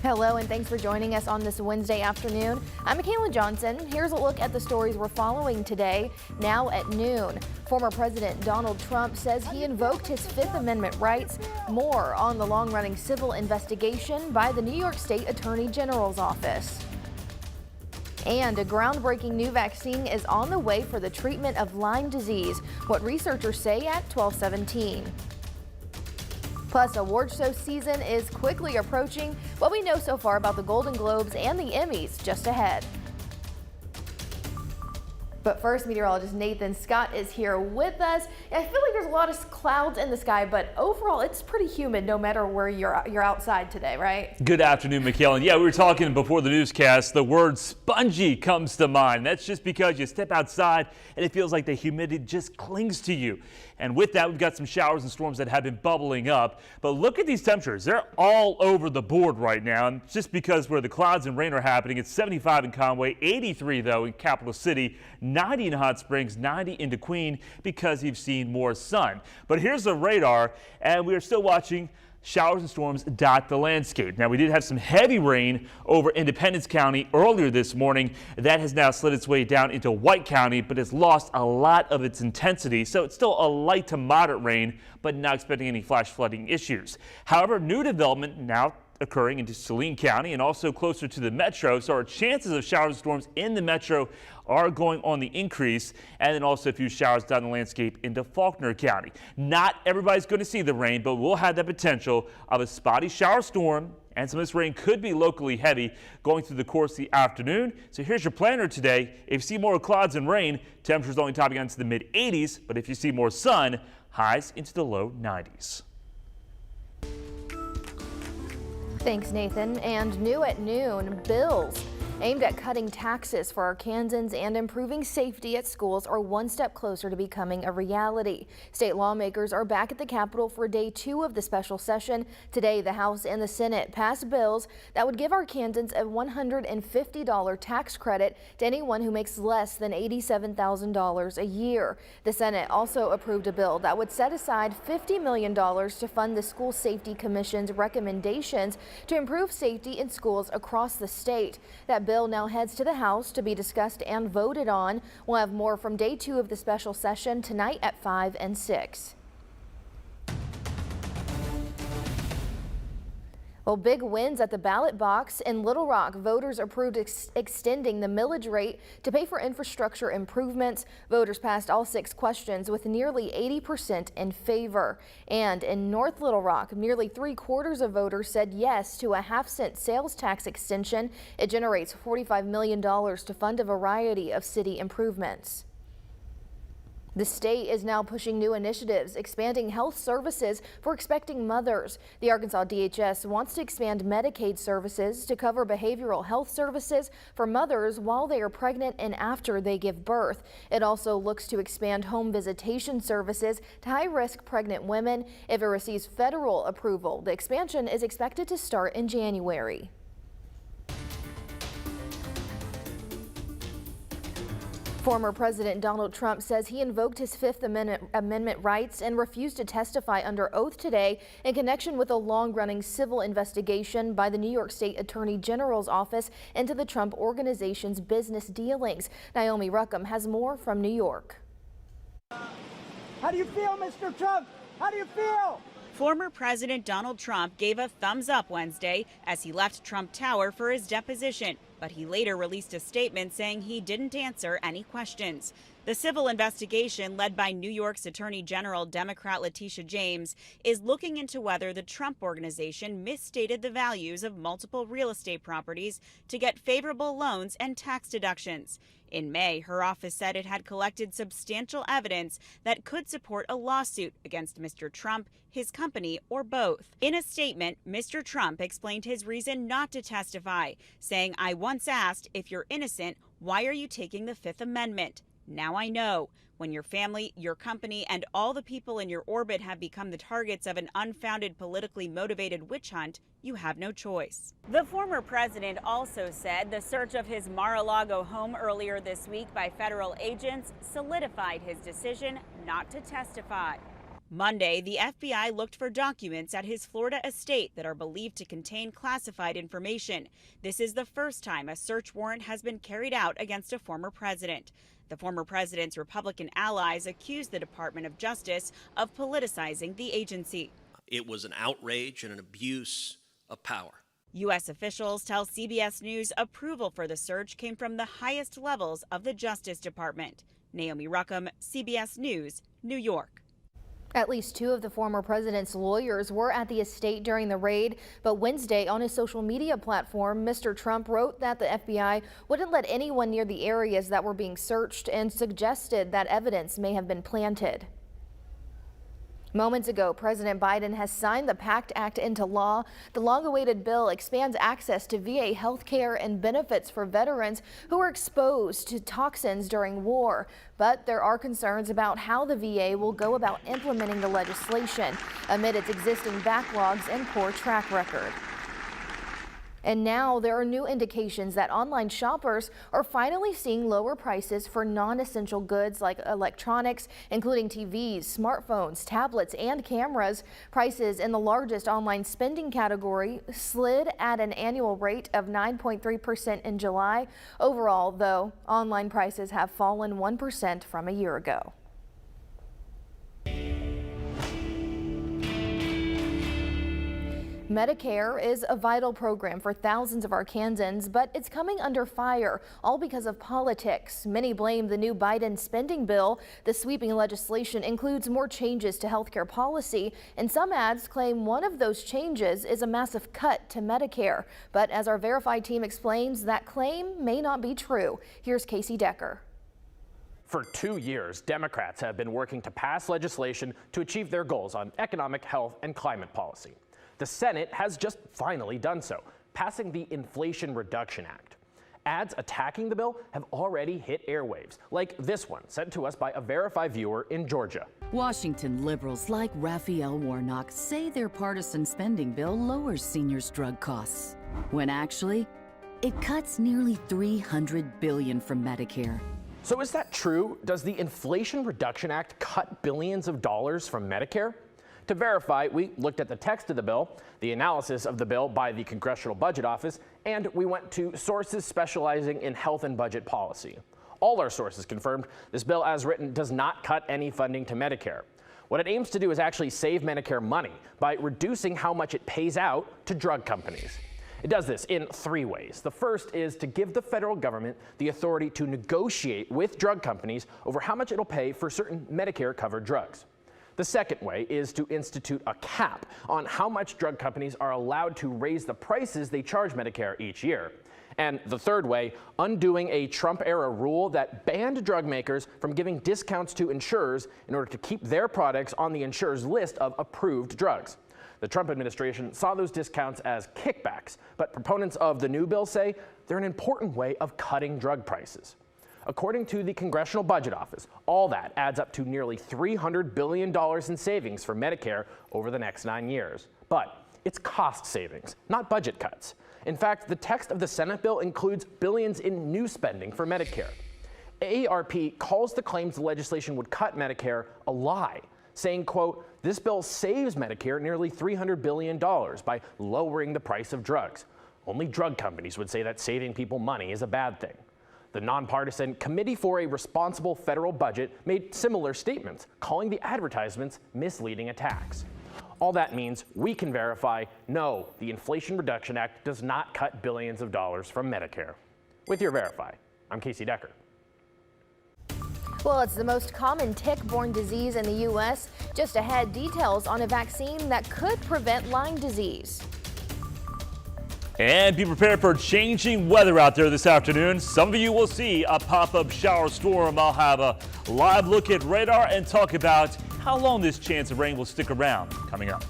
Hello and thanks for joining us on this Wednesday afternoon. I'm Mackailyn Johnson. Here's a look at the stories we're following today, now at noon. Former President Donald Trump says he invoked his Fifth Amendment rights. More on the long-running civil investigation by the New York State Attorney General's office. And a groundbreaking new vaccine is on the way for the treatment of Lyme disease, what researchers say at 12:17. Plus, award show season is quickly approaching. What we know so far about the Golden Globes and the Emmys just ahead. But first, meteorologist Nathan Scott is here with us. I feel like there's a lot of clouds in the sky, but overall it's pretty humid no matter where you're outside today, right? Good afternoon, Mackailyn. Yeah, we were talking before the newscast. The word spongy comes to mind. That's just because you step outside and it feels like the humidity just clings to you. And with that, we've got some showers and storms that have been bubbling up. But look at these temperatures. They're all over the board right now. And just because where the clouds and rain are happening, it's 75 in Conway, 83 though in Capital City, 90 in Hot Springs, 90 into Queen because you've seen more sun. But here's the radar, and we are still watching showers and storms dot the landscape. Now, we did have some heavy rain over Independence County earlier this morning. That has now slid its way down into White County, but has lost a lot of its intensity. So it's still a light to moderate rain, but not expecting any flash flooding issues. However, new development now occurring into Saline County and also closer to the metro. So our chances of showers and storms in the metro are going on the increase, and then also a few showers down the landscape into Faulkner County. Not everybody's going to see the rain, but we'll have the potential of a spotty shower storm, and some of this rain could be locally heavy going through the course of the afternoon. So here's your planner today. If you see more clouds and rain, temperatures only topping out into the mid 80s, but if you see more sun, highs into the low 90s. Thanks, Nathan. And new at noon, bills aimed at cutting taxes for Arkansans and improving safety at schools are one step closer to becoming a reality. State lawmakers are back at the Capitol for day 2 of the special session. Today, the House and the Senate passed bills that would give Arkansans a $150 tax credit to anyone who makes less than $87,000 a year. The Senate also approved a bill that would set aside $50 million to fund the School Safety Commission's recommendations to improve safety in schools across the state. That bill now heads to the House to be discussed and voted on. We'll have more from day 2 of the special session tonight at 5 and 6. Well, big wins at the ballot box in Little Rock. Voters approved extending the millage rate to pay for infrastructure improvements. Voters passed all 6 questions with nearly 80% in favor. And in North Little Rock, nearly 3/4 of voters said yes to a half-cent sales tax extension. It generates $45 million to fund a variety of city improvements. The state is now pushing new initiatives, expanding health services for expecting mothers. The Arkansas DHS wants to expand Medicaid services to cover behavioral health services for mothers while they are pregnant and after they give birth. It also looks to expand home visitation services to high-risk pregnant women. If it receives federal approval, the expansion is expected to start in January. Former President Donald Trump says he invoked his Fifth Amendment rights and refused to testify under oath today in connection with a long-running civil investigation by the New York State Attorney General's office into the Trump organization's business dealings. Naomi Ruckham has more from New York. How do you feel, Mr. Trump? How do you feel? Former President Donald Trump gave a thumbs up Wednesday as he left Trump Tower for his deposition, but he later released a statement saying he didn't answer any questions. The civil investigation, led by New York's Attorney General Democrat Letitia James, is looking into whether the Trump organization misstated the values of multiple real estate properties to get favorable loans and tax deductions. In May, her office said it had collected substantial evidence that could support a lawsuit against Mr. Trump, his company, or both. In a statement, Mr. Trump explained his reason not to testify, saying, "I once asked, if you're innocent, why are you taking the Fifth Amendment? Now I know. When your family, your company, and all the people in your orbit have become the targets of an unfounded, politically motivated witch hunt, you have no choice." The former president also said the search of his Mar-a-Lago home earlier this week by federal agents solidified his decision not to testify. Monday, the FBI looked for documents at his Florida estate that are believed to contain classified information. This is the first time a search warrant has been carried out against a former president. The former president's Republican allies accused the Department of Justice of politicizing the agency. It was an outrage and an abuse of power. U.S. officials tell CBS News approval for the search came from the highest levels of the Justice Department. Naomi Ruckham, CBS News, New York. At least two of the former president's lawyers were at the estate during the raid, but Wednesday on his social media platform, Mr. Trump wrote that the FBI wouldn't let anyone near the areas that were being searched and suggested that evidence may have been planted. Moments ago, President Biden has signed the PACT Act into law. The long-awaited bill expands access to VA health care and benefits for veterans who were exposed to toxins during war. But there are concerns about how the VA will go about implementing the legislation amid its existing backlogs and poor track record. And now there are new indications that online shoppers are finally seeing lower prices for non-essential goods like electronics, including TVs, smartphones, tablets, and cameras. Prices in the largest online spending category slid at an annual rate of 9.3% in July. Overall, though, online prices have fallen 1% from a year ago. Medicare is a vital program for thousands of Arkansans, but it's coming under fire, all because of politics. Many blame the new Biden spending bill. The sweeping legislation includes more changes to healthcare policy, and some ads claim one of those changes is a massive cut to Medicare. But as our Verify team explains, that claim may not be true. Here's Casey Decker. For 2 years, Democrats have been working to pass legislation to achieve their goals on economic, health, and climate policy. The Senate has just finally done so, passing the Inflation Reduction Act. Ads attacking the bill have already hit airwaves, like this one sent to us by a Verify viewer in Georgia. Washington liberals like Raphael Warnock say their partisan spending bill lowers seniors' drug costs, when actually, it cuts nearly $300 billion from Medicare. So is that true? Does the Inflation Reduction Act cut billions of dollars from Medicare? To verify, we looked at the text of the bill, the analysis of the bill by the Congressional Budget Office, and we went to sources specializing in health and budget policy. All our sources confirmed this bill as written does not cut any funding to Medicare. What it aims to do is actually save Medicare money by reducing how much it pays out to drug companies. It does this in 3 ways. The first is to give the federal government the authority to negotiate with drug companies over how much it'll pay for certain Medicare-covered drugs. The second way is to institute a cap on how much drug companies are allowed to raise the prices they charge Medicare each year. And the third way, undoing a Trump-era rule that banned drug makers from giving discounts to insurers in order to keep their products on the insurer's list of approved drugs. The Trump administration saw those discounts as kickbacks, but proponents of the new bill say they're an important way of cutting drug prices. According to the Congressional Budget Office, all that adds up to nearly $300 billion in savings for Medicare over the next 9 years. But it's cost savings, not budget cuts. In fact, the text of the Senate bill includes billions in new spending for Medicare. AARP calls the claims the legislation would cut Medicare a lie, saying, quote, "This bill saves Medicare nearly $300 billion by lowering the price of drugs. Only drug companies would say that saving people money is a bad thing." The nonpartisan Committee for a Responsible Federal Budget made similar statements, calling the advertisements misleading attacks. All that means we can verify, no, the Inflation Reduction Act does not cut billions of dollars from Medicare. With your Verify, I'm Casey Decker. Well, it's the most common tick-borne disease in the U.S. Just ahead, details on a vaccine that could prevent Lyme disease. And be prepared for changing weather out there this afternoon. Some of you will see a pop-up shower storm. I'll have a live look at radar and talk about how long this chance of rain will stick around coming up.